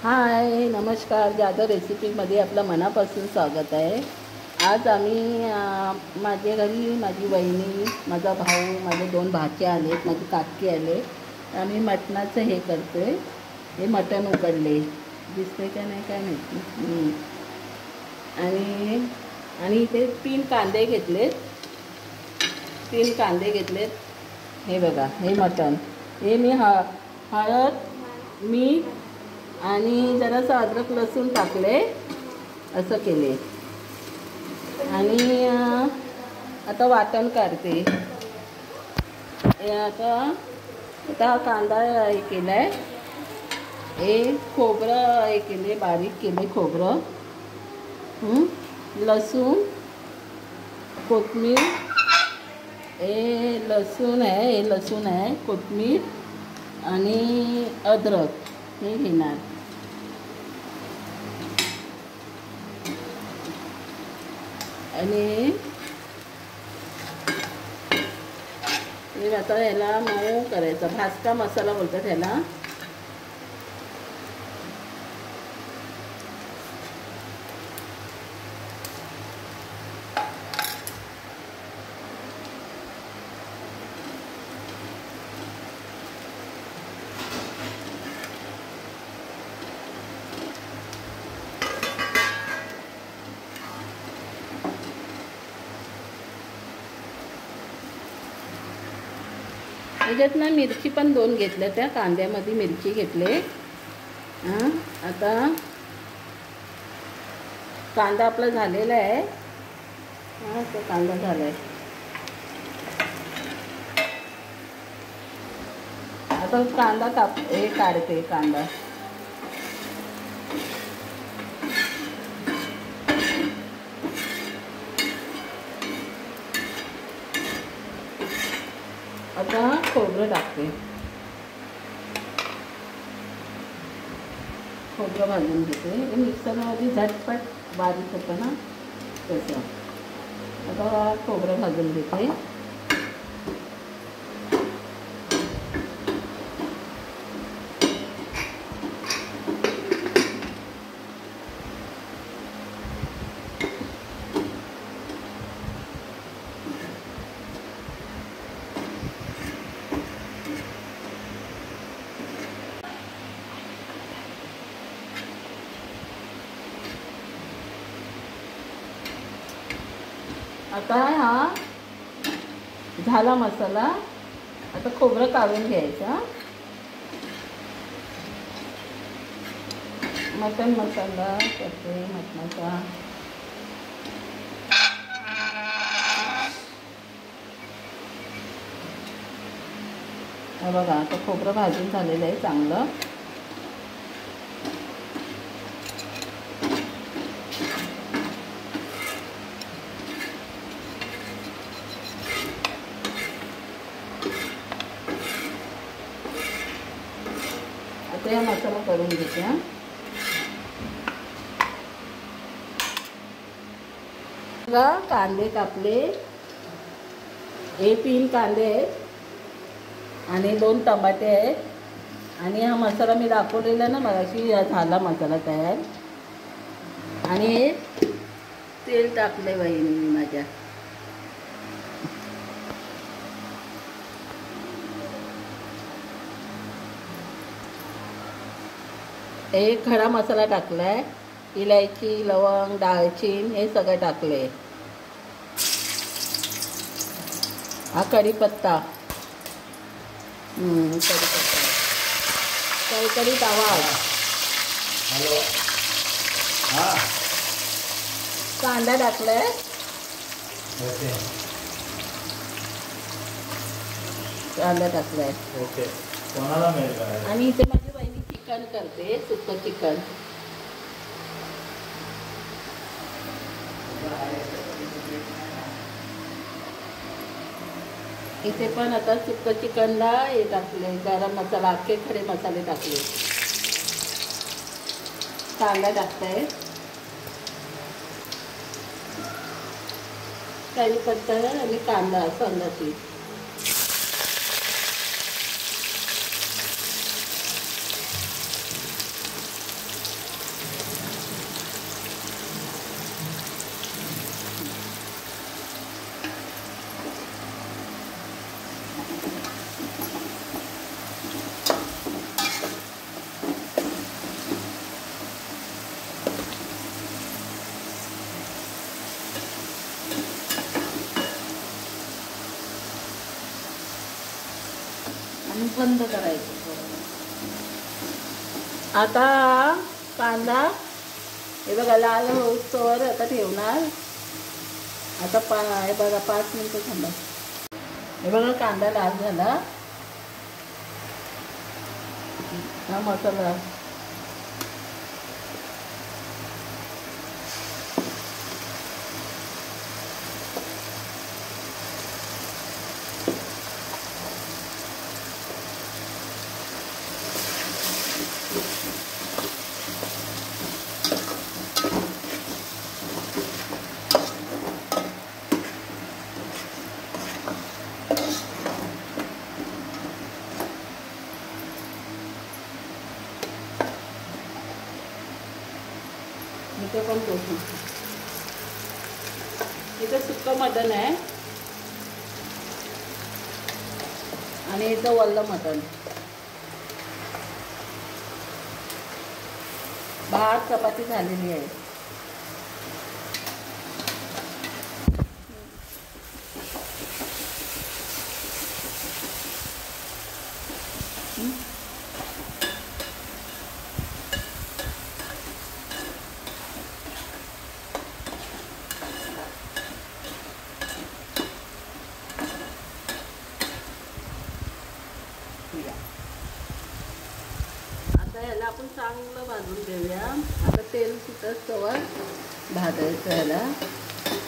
हाय नमस्कार, जाधव रेसिपीमध्ये आपलं मनापासून स्वागत आहे। आज आम्ही माझ्या घरी माझी वहिनी, माझा भाऊ, माझे 2 भाचे आलेत, माझी काकी आले। आम्ही मटणाचं हे करतोय। हे मटण उकडले दिसते का नाही काय माहिती। आणि इथे 3 कांदे घेतलेत, 3 कांदे घेतलेत। हे बघा, हे मटण, हे मी हळद, मीठ आणि जरासं अद्रक लसूण टाकले, असं केले। आणि आता वाटण काढते। आता कांदा हे केला आहे, हे खोबरं हे केले, बारीक केले खोबरं, लसूण, कोथिंबीर, हे लसूण आहे, कोथिंबीर आणि अद्रक हे घेणार। आणि आता ह्याला मऊ करायचा, भाजका मसाला बोलतात ह्याला। याच्यात ना मिरची पण 2 घेतल्या, त्या कांद्यामध्ये मिरची घेतले। आता कांदा आपला झालेला आहे। तो कांदा झाला आहे। आता कांदा काढते कांदा। आता खोबरं टाकते, खोबरं भाजून घेते। हे मिक्सरमध्ये झटपट बारीक होतं ना तसं। आता खोबरं भाजून घेते। आता हा झाला मसाला। आता खोबरं काढून घ्यायचा, मटण मसाला करते मटणाचा। बघा, आता खोबरं भाजून झालेलं आहे चांगलं। आता हा मसाला करून घेते। कांदे कापले, हे 3 कांदे आहेत आणि 2 टमाटे आहेत। आणि हा मसाला मी दाखवलेला ना मगाशी, झाला मसाला तयार। आणि हे तेल टाकले वहिनी माझ्या। एक खडा मसाला टाकलाय, इलायची, लवंग, दालचीन हे सगळं टाकले। हा कढीपत्ता, कढीपत्ता आवाज। कांदा टाकलाय, कांदा टाकलाय। आणि इथे माझी वहिनी चिकन करते, सुक्कं चिकन। इथे पण आता सुक्कं चिकनला हे टाकले, गरम मसाला, अख्खे खडे मसाले टाकले। कांदा टाकताय, कढीपत्ता आणि कांदा संगती। बंद करायचं थोडं. आता कांदा हे बघा लाल होतोवर आता ठेवणार. आता हे बघा 5 मिनिटं थांबा. हे बघा कांदा लाल झाला. हा मसाला इथे पण टोचू. इथं सुक्कं मटण आहे आणि इथं वल्लं मटण. भात चपाती झालेली आहे. आता ह्याला आपण चांगलं भाजून घेऊया. आता तेल सुटस्तोवर भाजायचं. ह्याला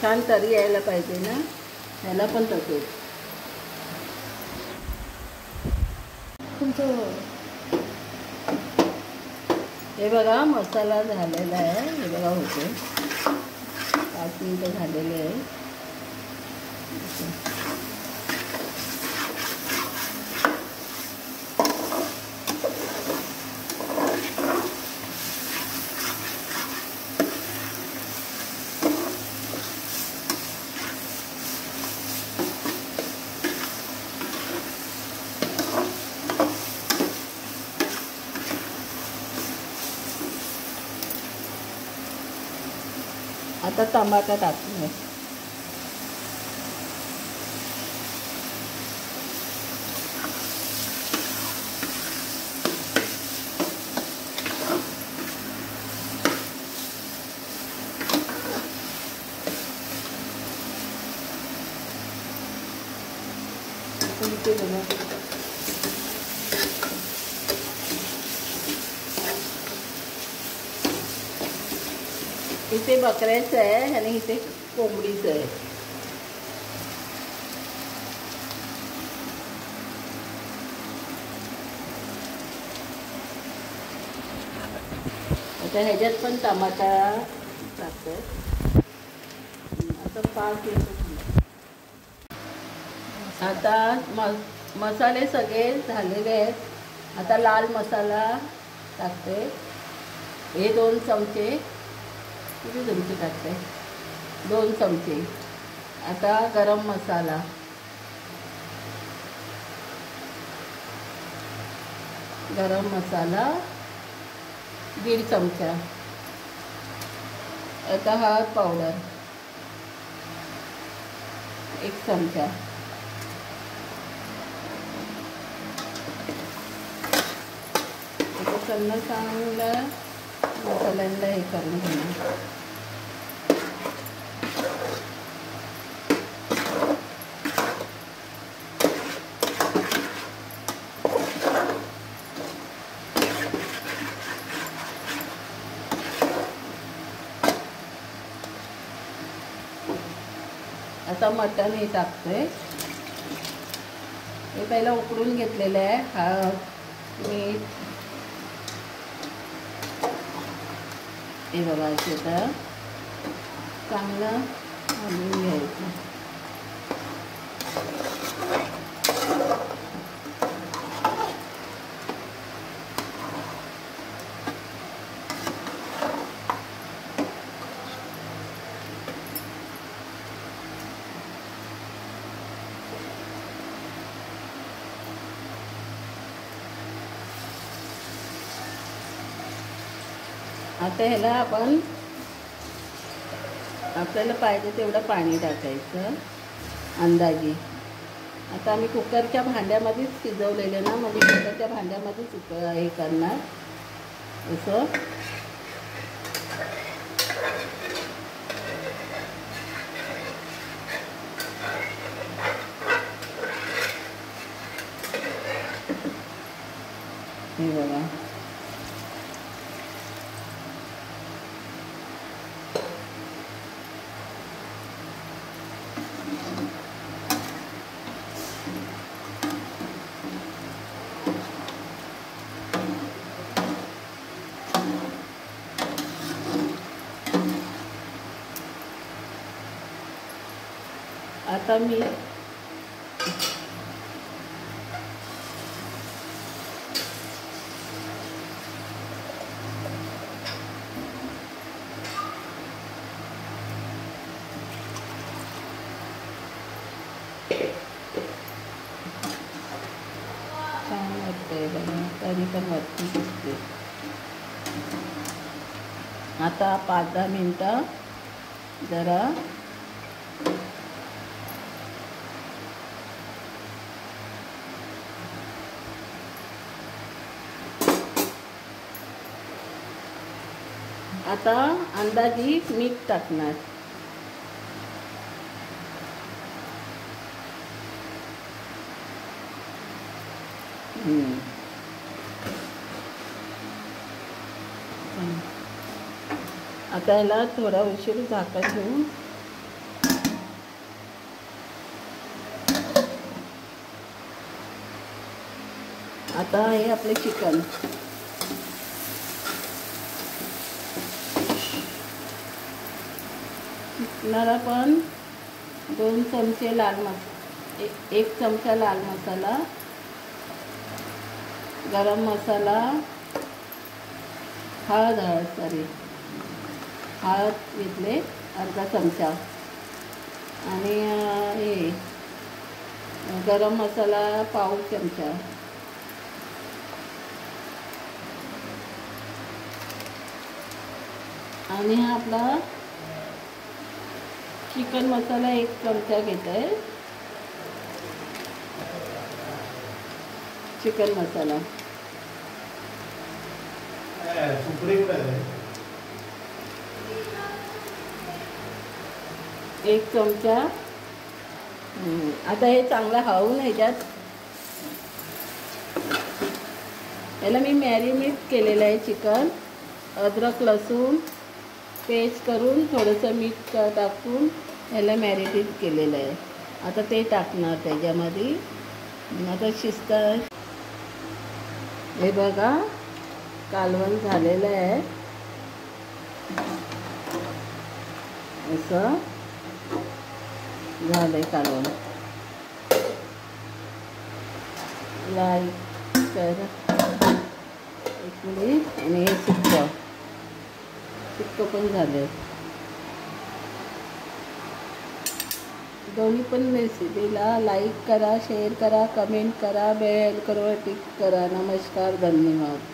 छान तरी यायला पाहिजे ना, ह्याला पण तसेच. तुमचं हे बघा मसाला झालेला आहे. हे बघा होते 5 मिनिटं झालेले आहे. आता टमाटा टाकूया. इथे बकऱ्याचं आहे आणि इथे कोंबडीचं आहे. आता ह्याच्यात पण टमाटा टाकतोय. आता 5 मिनिटं. आता मसाले सगळे झालेले आहेत. आता लाल मसाला टाकते. हे 2 चमचे. किती चमचे टाकते? 2 चमचे. आता गरम मसाला, गरम मसाला 1.5 चमचा. आता हळद पावडर 1 चमचा. आता चांगलं मसाल्यांना हे करून घेणार. आता मटण हे टाकतोय. हे पहिलं उकडून घेतलेलं आहे. हळद, मीठ हे बघा. आता चांगलं हलवून घ्यायचं. आता ह्याला आपण आपल्याला पाहिजे तेवढं पाणी टाकायचं अंदाजे. आता आम्ही कुकरच्या भांड्यामध्येच शिजवलेले ना, म्हणजे कुकरच्या भांड्यामध्येच हे करणार असं. हे बघा, आता मी छान वाटतंय बघा, तरी पण वरती दिसते. आता 5-10 मिनटं जरा आता अंदाजी मीठ टाकणार. आता याला थोडा उशीर झाकण ठेवून आता हे आपले चिकन चिकनाला पण 2 चमचे लाल मसाला, 1 चमचा लाल मसाला, गरम मसाला, हळद घेतले अर्धा चमचा, आणि हे गरम मसाला पाव चमचा, आणि हा आपला चिकन मसाला 1 चमचा घेत आहे. चिकन मसाला 1 चमचा. आता हे चांगलं हळवून ह्याच्यात याला मी मॅरिनेट केलेलं आहे चिकन. अद्रक लसूण पेस्ट करून थोडंसं मीठ टाकून याला मॅरिनेट केलेलं आहे. आता ते टाकणार त्याच्यामध्ये. आता शिजतं. हे बघा कालवण झालेलं आहे असं झालंय कालवण. लाईक कर 1 मिनिट. आणि हे सुक्कं पण झालं. दोन्ही पण रेसिपीला लाईक करा, शेअर करा, कमेंट करा, बेल करा, टिक करा. नमस्कार, धन्यवाद.